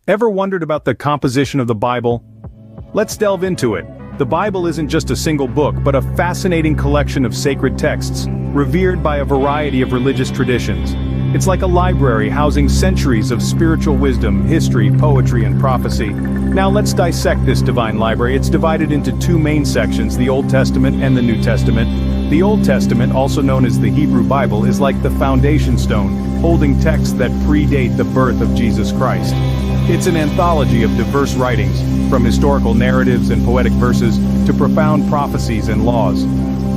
Ever wondered about the composition of the Bible? Let's delve into it. The Bible isn't just a single book, but a fascinating collection of sacred texts, revered by a variety of religious traditions. It's like a library housing centuries of spiritual wisdom, history, poetry, and prophecy. Now let's dissect this divine library. It's divided into two main sections, the Old Testament and the New Testament. The Old Testament, also known as the Hebrew Bible, is like the foundation stone, holding texts that predate the birth of Jesus Christ. It's an anthology of diverse writings, from historical narratives and poetic verses to profound prophecies and laws.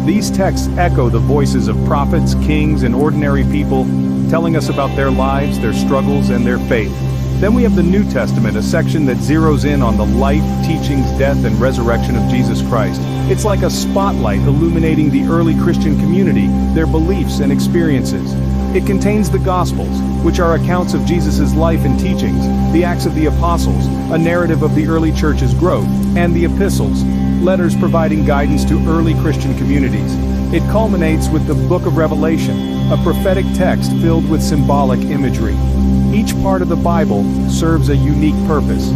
These texts echo the voices of prophets, kings, and ordinary people, telling us about their lives, their struggles, and their faith. Then we have the New Testament, a section that zeroes in on the life, teachings, death, and resurrection of Jesus Christ. It's like a spotlight illuminating the early Christian community, their beliefs and experiences. It contains the Gospels, which are accounts of Jesus' life and teachings, the Acts of the Apostles, a narrative of the early church's growth, and the epistles, letters providing guidance to early Christian communities. It culminates with the Book of Revelation, a prophetic text filled with symbolic imagery. Each part of the Bible serves a unique purpose.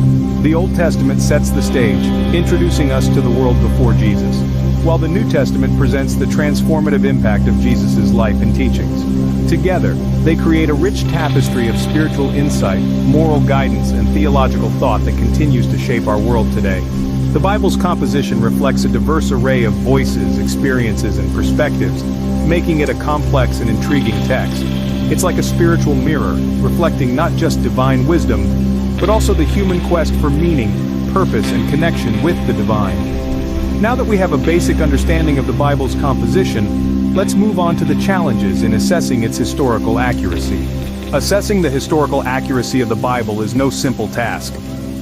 The Old Testament sets the stage, introducing us to the world before Jesus, while the New Testament presents the transformative impact of Jesus' life and teachings. Together, they create a rich tapestry of spiritual insight, moral guidance, and theological thought that continues to shape our world today. The Bible's composition reflects a diverse array of voices, experiences, and perspectives, making it a complex and intriguing text. It's like a spiritual mirror, reflecting not just divine wisdom, but also the human quest for meaning, purpose, and connection with the divine. Now that we have a basic understanding of the Bible's composition, let's move on to the challenges in assessing its historical accuracy. Assessing the historical accuracy of the Bible is no simple task.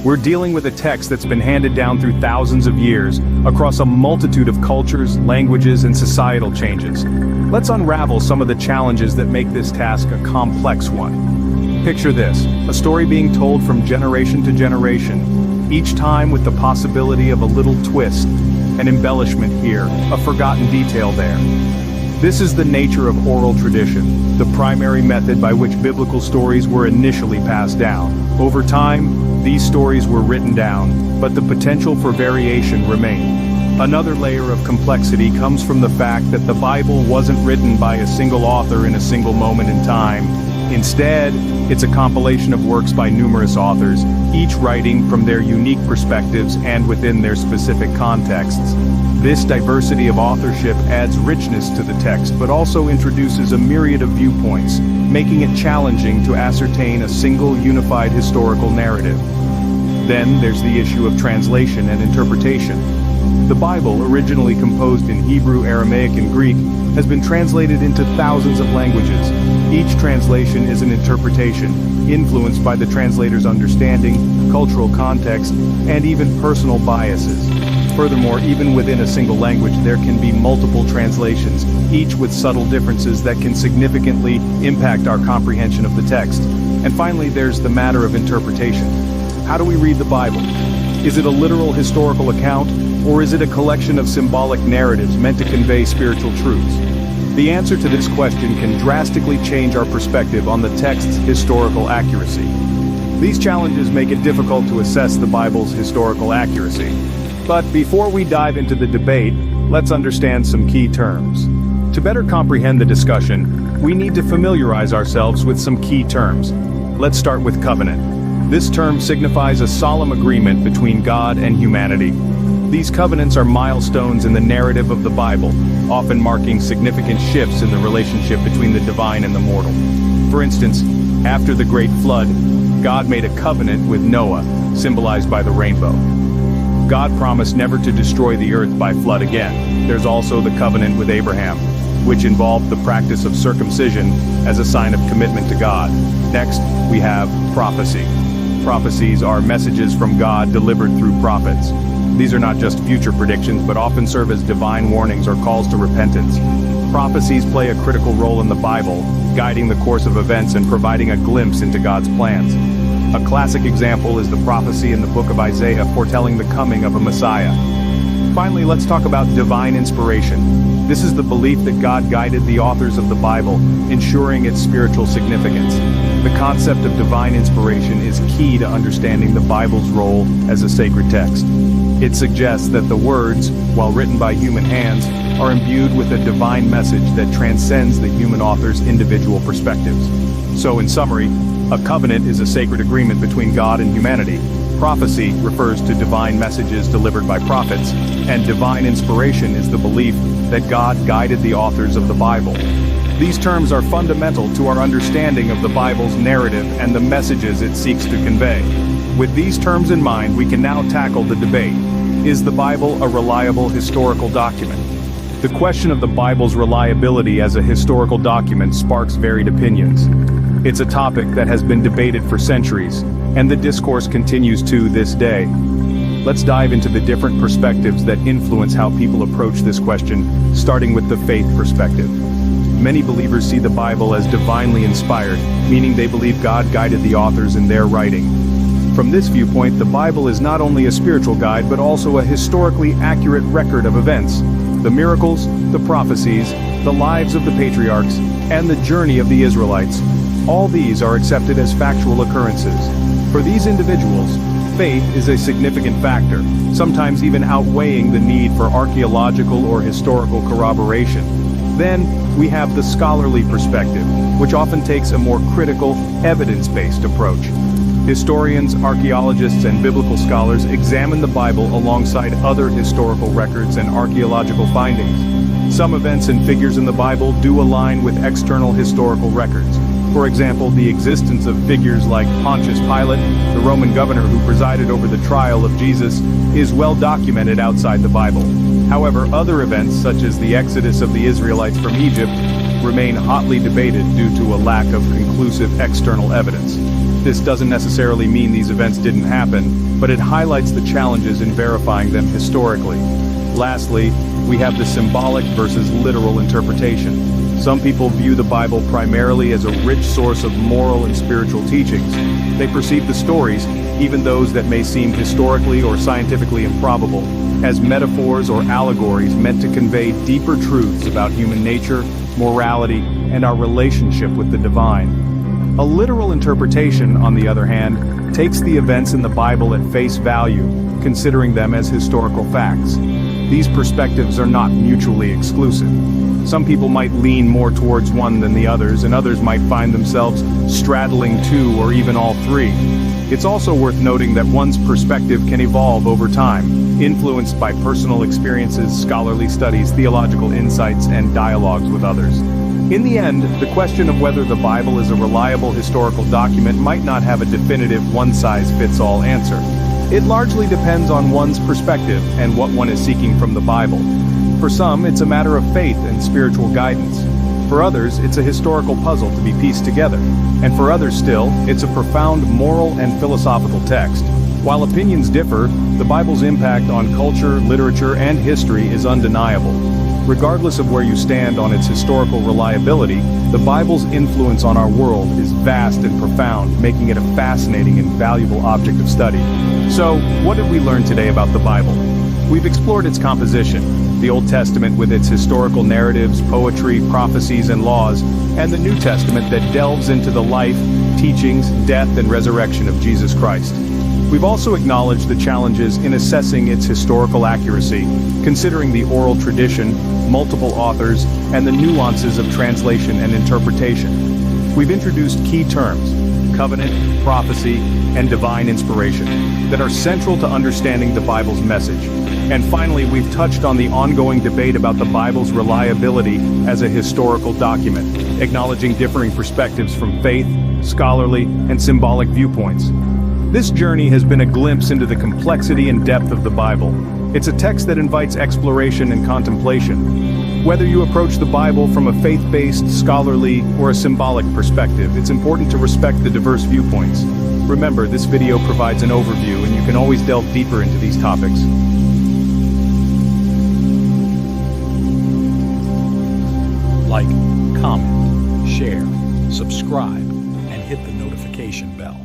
We're dealing with a text that's been handed down through thousands of years, across a multitude of cultures, languages, and societal changes. Let's unravel some of the challenges that make this task a complex one. Picture this, a story being told from generation to generation, each time with the possibility of a little twist, an embellishment here, a forgotten detail there. This is the nature of oral tradition, the primary method by which biblical stories were initially passed down. Over time, these stories were written down, but the potential for variation remained. Another layer of complexity comes from the fact that the Bible wasn't written by a single author in a single moment in time. Instead, it's a compilation of works by numerous authors, each writing from their unique perspectives and within their specific contexts. This diversity of authorship adds richness to the text, but also introduces a myriad of viewpoints, making it challenging to ascertain a single unified historical narrative. Then there's the issue of translation and interpretation. The Bible, originally composed in Hebrew, Aramaic, and Greek, has been translated into thousands of languages. Each translation is an interpretation, influenced by the translator's understanding, cultural context, and even personal biases. Furthermore, even within a single language, there can be multiple translations, each with subtle differences that can significantly impact our comprehension of the text. And finally, there's the matter of interpretation. How do we read the Bible? Is it a literal historical account, or is it a collection of symbolic narratives meant to convey spiritual truths? The answer to this question can drastically change our perspective on the text's historical accuracy. These challenges make it difficult to assess the Bible's historical accuracy. But before we dive into the debate, let's understand some key terms. To better comprehend the discussion, we need to familiarize ourselves with some key terms. Let's start with covenant. This term signifies a solemn agreement between God and humanity. These covenants are milestones in the narrative of the Bible, often marking significant shifts in the relationship between the divine and the mortal. For instance, after the Great Flood, God made a covenant with Noah, symbolized by the rainbow. God promised never to destroy the earth by flood again. There's also the covenant with Abraham, which involved the practice of circumcision as a sign of commitment to God. Next, we have prophecy. Prophecies are messages from God delivered through prophets. These are not just future predictions, but often serve as divine warnings or calls to repentance. Prophecies play a critical role in the Bible, guiding the course of events and providing a glimpse into God's plans. A classic example is the prophecy in the book of Isaiah foretelling the coming of a Messiah. Finally, let's talk about divine inspiration. This is the belief that God guided the authors of the Bible, ensuring its spiritual significance. The concept of divine inspiration is key to understanding the Bible's role as a sacred text. It suggests that the words, while written by human hands, are imbued with a divine message that transcends the human author's individual perspectives. So in summary, a covenant is a sacred agreement between God and humanity. Prophecy refers to divine messages delivered by prophets, and divine inspiration is the belief that God guided the authors of the Bible. These terms are fundamental to our understanding of the Bible's narrative and the messages it seeks to convey. With these terms in mind, we can now tackle the debate. Is the Bible a reliable historical document? The question of the Bible's reliability as a historical document sparks varied opinions. It's a topic that has been debated for centuries, and the discourse continues to this day. Let's dive into the different perspectives that influence how people approach this question, starting with the faith perspective. Many believers see the Bible as divinely inspired, meaning they believe God guided the authors in their writing. From this viewpoint, the Bible is not only a spiritual guide but also a historically accurate record of events. The miracles, the prophecies, the lives of the patriarchs, and the journey of the Israelites. All these are accepted as factual occurrences. For these individuals, faith is a significant factor, sometimes even outweighing the need for archaeological or historical corroboration. Then, we have the scholarly perspective, which often takes a more critical, evidence-based approach. Historians, archaeologists, and biblical scholars examine the Bible alongside other historical records and archaeological findings. Some events and figures in the Bible do align with external historical records. For example, the existence of figures like Pontius Pilate, the Roman governor who presided over the trial of Jesus, is well documented outside the Bible. However, other events, such as the exodus of the Israelites from Egypt, remain hotly debated due to a lack of conclusive external evidence. This doesn't necessarily mean these events didn't happen, but it highlights the challenges in verifying them historically. Lastly, we have the symbolic versus literal interpretation. Some people view the Bible primarily as a rich source of moral and spiritual teachings. They perceive the stories, even those that may seem historically or scientifically improbable, as metaphors or allegories meant to convey deeper truths about human nature, morality, and our relationship with the divine. A literal interpretation, on the other hand, takes the events in the Bible at face value, considering them as historical facts. These perspectives are not mutually exclusive. Some people might lean more towards one than the others, and others might find themselves straddling two or even all three. It's also worth noting that one's perspective can evolve over time, influenced by personal experiences, scholarly studies, theological insights, and dialogues with others. In the end, the question of whether the Bible is a reliable historical document might not have a definitive one-size-fits-all answer. It largely depends on one's perspective and what one is seeking from the Bible. For some, it's a matter of faith and spiritual guidance. For others, it's a historical puzzle to be pieced together. And for others still, it's a profound moral and philosophical text. While opinions differ, the Bible's impact on culture, literature, and history is undeniable. Regardless of where you stand on its historical reliability, the Bible's influence on our world is vast and profound, making it a fascinating and valuable object of study. So, what did we learn today about the Bible? We've explored its composition, the Old Testament with its historical narratives, poetry, prophecies, and laws, and the New Testament that delves into the life, teachings, death, and resurrection of Jesus Christ. We've also acknowledged the challenges in assessing its historical accuracy, considering the oral tradition, multiple authors, and the nuances of translation and interpretation. We've introduced key terms, covenant, prophecy, and divine inspiration, that are central to understanding the Bible's message. And finally, we've touched on the ongoing debate about the Bible's reliability as a historical document, acknowledging differing perspectives from faith, scholarly, and symbolic viewpoints. This journey has been a glimpse into the complexity and depth of the Bible. It's a text that invites exploration and contemplation. Whether you approach the Bible from a faith-based, scholarly, or a symbolic perspective, it's important to respect the diverse viewpoints. Remember, this video provides an overview, and you can always delve deeper into these topics. Like, comment, share, subscribe, and hit the notification bell.